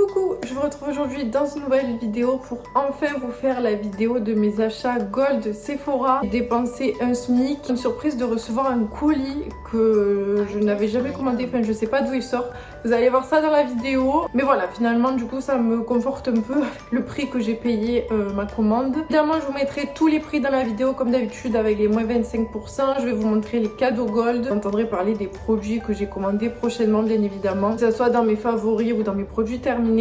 Coucou, je vous retrouve aujourd'hui dans une nouvelle vidéo pour enfin vous faire la vidéo de mes achats Gold Sephora. J'ai dépensé un SMIC, une surprise de recevoir un colis que je n'avais jamais commandé, enfin je sais pas d'où il sort. Vous allez voir ça dans la vidéo. Mais voilà, finalement du coup ça me conforte un peu le prix que j'ai payé ma commande. Évidemment je vous mettrai tous les prix dans la vidéo comme d'habitude avec les moins 25%. Je vais vous montrer les cadeaux Gold. Vous entendrez parler des produits que j'ai commandés prochainement bien évidemment. Que ce soit dans mes favoris ou dans mes produits terminés.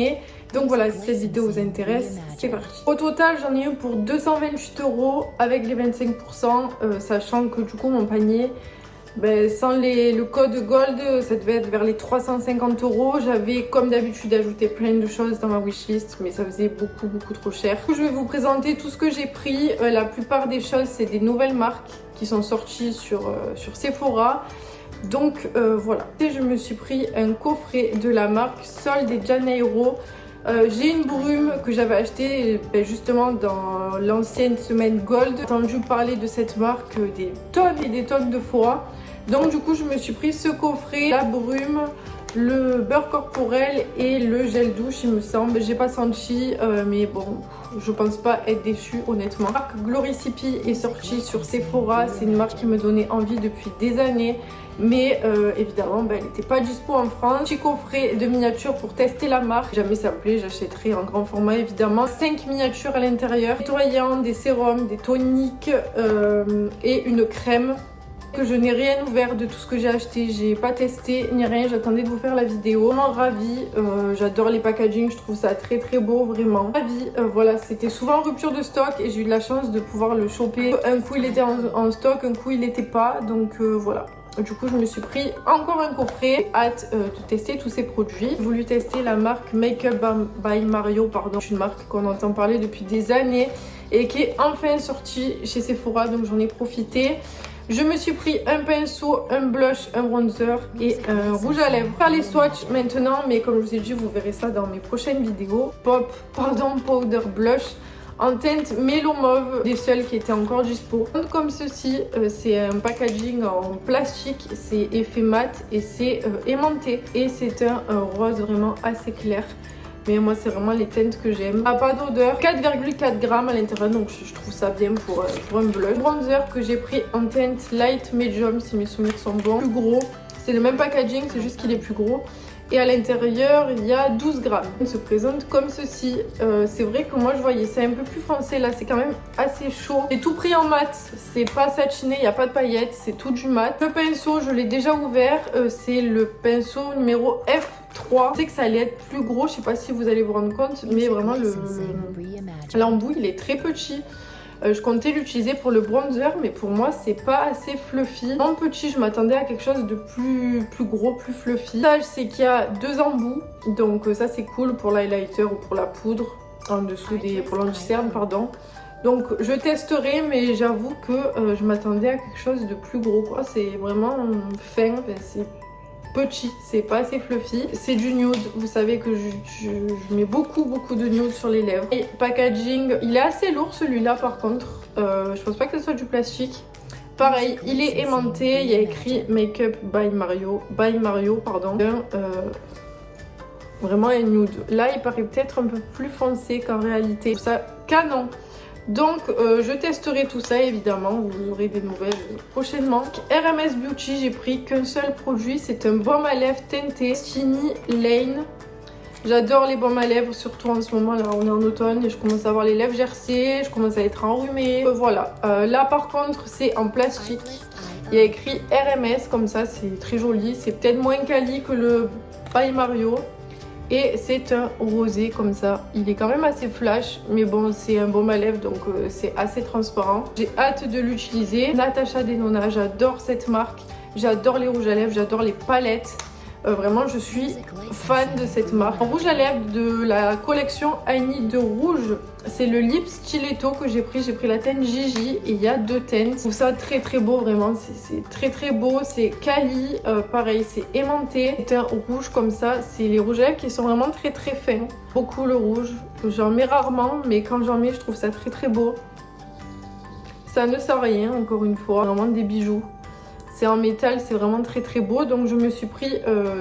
Donc voilà, si cette vidéo vous intéresse, c'est parti. Au total, j'en ai eu pour 228 € avec les 25%, sachant que du coup mon panier, sans le code Gold, ça devait être vers les 350 €. J'avais comme d'habitude ajouté plein de choses dans ma wishlist, mais ça faisait beaucoup trop cher. Je vais vous présenter tout ce que j'ai pris. La plupart des choses, c'est des nouvelles marques qui sont sorties sur Sephora. Donc voilà, et je me suis pris un coffret de la marque Sol de Janeiro. J'ai une brume que j'avais achetée justement dans l'ancienne semaine Gold. J'ai entendu parler de cette marque des tonnes et des tonnes de fois. Donc du coup je me suis pris ce coffret, la brume, le beurre corporel et le gel douche il me semble. J'ai pas senti mais bon, je pense pas être déçue honnêtement. La marque Gloricipy est sortie sur Sephora. C'est une marque qui me donnait envie depuis des années. Mais évidemment elle n'était pas dispo en France. Petit coffret de miniatures pour tester la marque. Si jamais ça me plaît, j'achèterai en grand format évidemment. 5 miniatures à l'intérieur, nettoyants, des sérums, des toniques et une crème. Que je n'ai rien ouvert de tout ce que j'ai acheté, j'ai pas testé ni rien, j'attendais de vous faire la vidéo. Vraiment ravie, j'adore les packaging, je trouve ça très beau vraiment. Ravie, voilà, c'était souvent en rupture de stock et j'ai eu de la chance de pouvoir le choper. Un coup il était en stock, un coup il n'était pas, donc voilà. Du coup je me suis pris encore un coffret. Hâte de tester tous ces produits. J'ai voulu tester la marque Makeup by Mario, pardon. C'est une marque qu'on entend parler depuis des années et qui est enfin sortie chez Sephora, donc j'en ai profité. Je me suis pris un pinceau, un blush, un bronzer et un rouge à lèvres. Faire les swatchs maintenant, mais comme je vous ai dit, vous verrez ça dans mes prochaines vidéos. Powder blush en teinte mélo mauve, des seuls qui étaient encore dispo. Comme ceci, c'est un packaging en plastique, c'est effet mat et c'est aimanté. Et c'est un rose vraiment assez clair. Mais moi c'est vraiment les teintes que j'aime. Pas d'odeur, 4,4 grammes à l'intérieur, donc je trouve ça bien pour un blush. Bronzer que j'ai pris en teinte light medium si mes souvenirs sont bons. Plus gros, c'est le même packaging, c'est juste qu'il est plus gros. Et à l'intérieur il y a 12 grammes. Il se présente comme ceci. C'est vrai que moi je voyais ça un peu plus foncé, là c'est quand même assez chaud. J'ai tout pris en mat, c'est pas satiné, il n'y a pas de paillettes, c'est tout du mat. Le pinceau je l'ai déjà ouvert, c'est le pinceau numéro F3. Je sais que ça allait être plus gros, je sais pas si vous allez vous rendre compte, mais vraiment l'embout il est très petit. Je comptais l'utiliser pour le bronzer, mais pour moi c'est pas assez fluffy. En petit, je m'attendais à quelque chose de plus gros, plus fluffy. Ça, c'est qu'il y a 2 embouts, donc ça c'est cool pour l'highlighter ou pour la poudre en dessous pour l'anti-cerne, pardon. Donc je testerai, mais j'avoue que je m'attendais à quelque chose de plus gros quoi. C'est vraiment fin, c'est petit, c'est pas assez fluffy. C'est du nude, vous savez que je mets beaucoup de nude sur les lèvres. Et packaging, il est assez lourd celui-là par contre. Je pense pas que ce soit du plastique. Pareil, il est aimanté, il y a écrit Makeup by Mario, pardon. Vraiment un nude. Là il paraît peut-être un peu plus foncé qu'en réalité. Je trouve ça canon. Donc je testerai tout ça évidemment, vous aurez des nouvelles prochainement. RMS Beauty, j'ai pris qu'un seul produit, c'est un baume à lèvres teinté Skinny Lane. J'adore les baumes à lèvres, surtout en ce moment, là on est en automne et je commence à avoir les lèvres gercées, je commence à être enrhumée. Voilà, là par contre c'est en plastique, il y a écrit RMS comme ça, c'est très joli, c'est peut-être moins quali que le By Mario. Et c'est un rosé comme ça, il est quand même assez flash, mais bon c'est un baume à lèvres donc c'est assez transparent. J'ai hâte de l'utiliser. Natasha Denona, j'adore cette marque, j'adore les rouges à lèvres, j'adore les palettes. Vraiment je suis fan de cette marque. En rouge à lèvres de la collection I Need de rouge, c'est le Lip Stiletto que j'ai pris la teinte Gigi et il y a 2 teintes. Je trouve ça très beau vraiment, c'est très beau, c'est quali, pareil c'est aimanté. C'est un rouge comme ça, c'est les rouges à lèvres qui sont vraiment très fins. Beaucoup le rouge, j'en mets rarement mais quand j'en mets je trouve ça très beau. Ça ne sent rien encore une fois, vraiment des bijoux. C'est en métal, c'est vraiment très très beau. Donc je me suis pris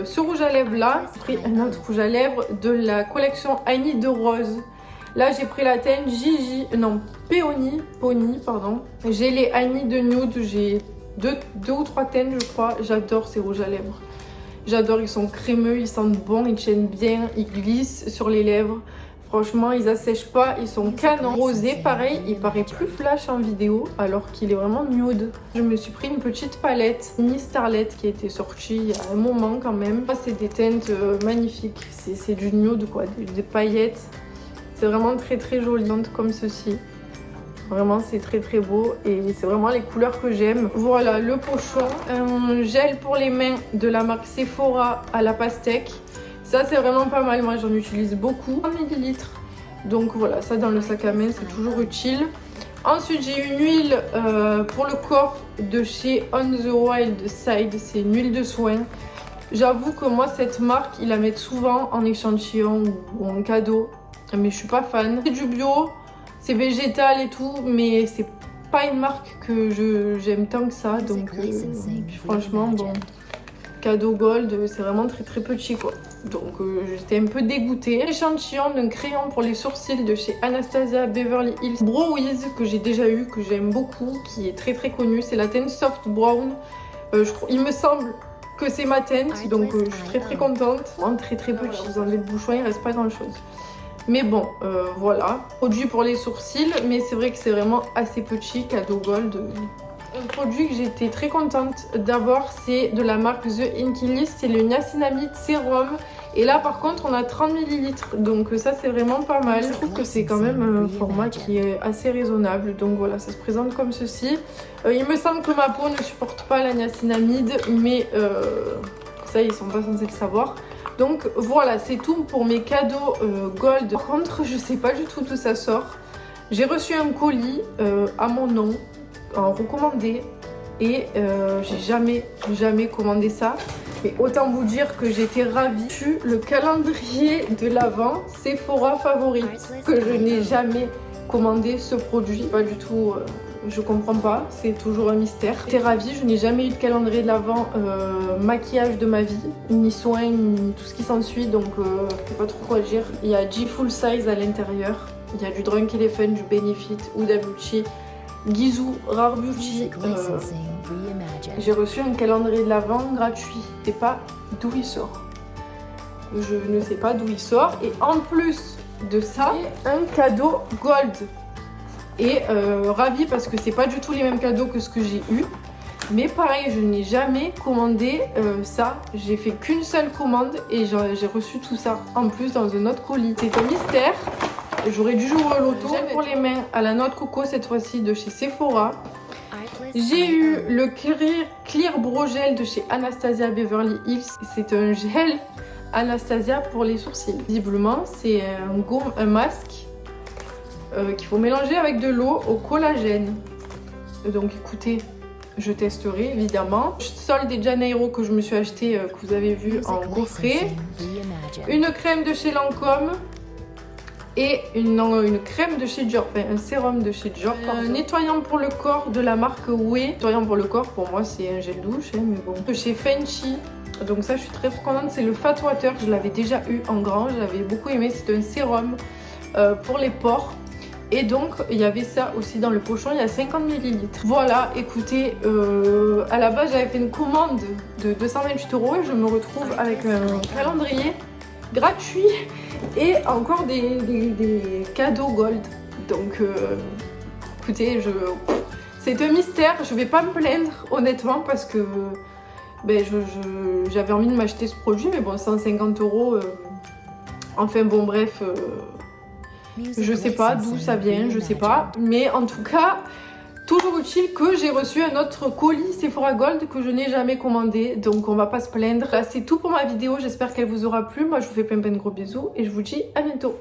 ce rouge à lèvres là. J'ai pris un autre rouge à lèvres de la collection I Need de Rose. Là j'ai pris la teinte Pony, pardon. J'ai les I Need de Nude, j'ai deux ou trois teintes je crois. J'adore ces rouges à lèvres. J'adore, ils sont crémeux, ils sentent bon, ils tiennent bien, ils glissent sur les lèvres. Franchement, ils assèchent pas, ils sont canons. Rosé, pareil, il paraît plus flash en vidéo alors qu'il est vraiment nude. Je me suis pris une petite palette Mini Starlet qui a été sortie il y a un moment quand même. C'est des teintes magnifiques, c'est du nude quoi, des paillettes. C'est vraiment très très joli comme ceci. Vraiment c'est très très beau et c'est vraiment les couleurs que j'aime. Voilà le pochon, un gel pour les mains de la marque Sephora à la pastèque. Ça c'est vraiment pas mal, moi j'en utilise beaucoup. 1 ml. Donc voilà, ça dans le sac à main c'est toujours utile. Ensuite j'ai une huile pour le corps de chez On The Wild Side. C'est une huile de soin. J'avoue que moi cette marque ils la mettent souvent en échantillon ou en cadeau. Mais je suis pas fan. C'est du bio, c'est végétal et tout, mais c'est pas une marque que j'aime tant que ça. Donc franchement bon, cadeau gold, c'est vraiment très très petit quoi. Donc j'étais un peu dégoûtée. Échantillon d'un crayon pour les sourcils de chez Anastasia Beverly Hills Brow Wiz que j'ai déjà eu, que j'aime beaucoup, qui est très très connu. C'est la teinte Soft Brown. Il me semble que c'est ma teinte, donc je suis très très contente. Vraiment très très petit, vous enlevez le bouchon, il reste pas grand chose. Mais bon, voilà. Produit pour les sourcils, mais c'est vrai que c'est vraiment assez petit, cadeau gold. Un produit que j'étais très contente d'avoir, c'est de la marque The Inky List, c'est le niacinamide sérum. Et là par contre on a 30 ml, donc ça c'est vraiment pas mal. Je trouve que c'est quand même un format qui est assez raisonnable, donc voilà, ça se présente comme ceci. Il me semble que ma peau ne supporte pas la niacinamide, mais ça ils sont pas censés le savoir. Donc voilà, c'est tout pour mes cadeaux gold. Par contre, je sais pas du tout d'où ça sort. J'ai reçu un colis à mon nom, en recommandé. Et j'ai jamais commandé ça. Mais autant vous dire que j'étais ravie. J'ai eu le calendrier de l'Avent Sephora Favorite. Que je n'ai jamais commandé ce produit. Pas du tout... je comprends pas, c'est toujours un mystère. J'étais ravie, je n'ai jamais eu de calendrier de l'Avent maquillage de ma vie, ni soin, ni tout ce qui s'ensuit, donc je sais pas trop quoi dire. Il y a G Full Size à l'intérieur, il y a du Drunk Elephant, du Benefit, Huda Beauty, Gisou, Rare Beauty. J'ai reçu un calendrier de l'Avent gratuit, je sais pas d'où il sort. Je ne sais pas d'où il sort, et en plus de ça, un cadeau gold. Et ravie parce que c'est pas du tout les mêmes cadeaux que ce que j'ai eu. Mais pareil, je n'ai jamais commandé ça. J'ai fait qu'une seule commande et j'ai reçu tout ça en plus dans un autre colis. C'est un mystère. J'aurais dû jouer au loto. Gel pour les mains à la noix de coco cette fois-ci de chez Sephora. J'ai eu le Clear Brow Gel de chez Anastasia Beverly Hills. C'est un gel Anastasia pour les sourcils. Visiblement, c'est un masque qu'il faut mélanger avec de l'eau au collagène. Donc écoutez, je testerai évidemment. Sol de Janeiro que je me suis acheté, que vous avez vu en coffret. Une crème de chez Lancôme. Et une crème de chez Dior, enfin un sérum de chez Dior. Un nettoyant pour le corps de la marque Ouai. Nettoyant pour le corps, pour moi c'est un gel douche, hein, mais bon. De chez Fenty. Donc ça je suis très contente, c'est le Fat Water. Je l'avais déjà eu en grand, j'avais beaucoup aimé. C'est un sérum pour les pores. Et donc il y avait ça aussi dans le pochon, il y a 50 ml. Voilà, écoutez, à la base j'avais fait une commande de 228 € et je me retrouve avec un calendrier gratuit et encore des cadeaux gold. Donc écoutez, c'est un mystère, je vais pas me plaindre honnêtement parce que j'avais envie de m'acheter ce produit, mais bon 150 €, enfin bon bref... je sais pas d'où ça vient, je sais pas. Mais en tout cas, toujours utile que j'ai reçu un autre colis Sephora Gold que je n'ai jamais commandé. Donc on va pas se plaindre. Là c'est tout pour ma vidéo, j'espère qu'elle vous aura plu. Moi je vous fais plein de gros bisous et je vous dis à bientôt.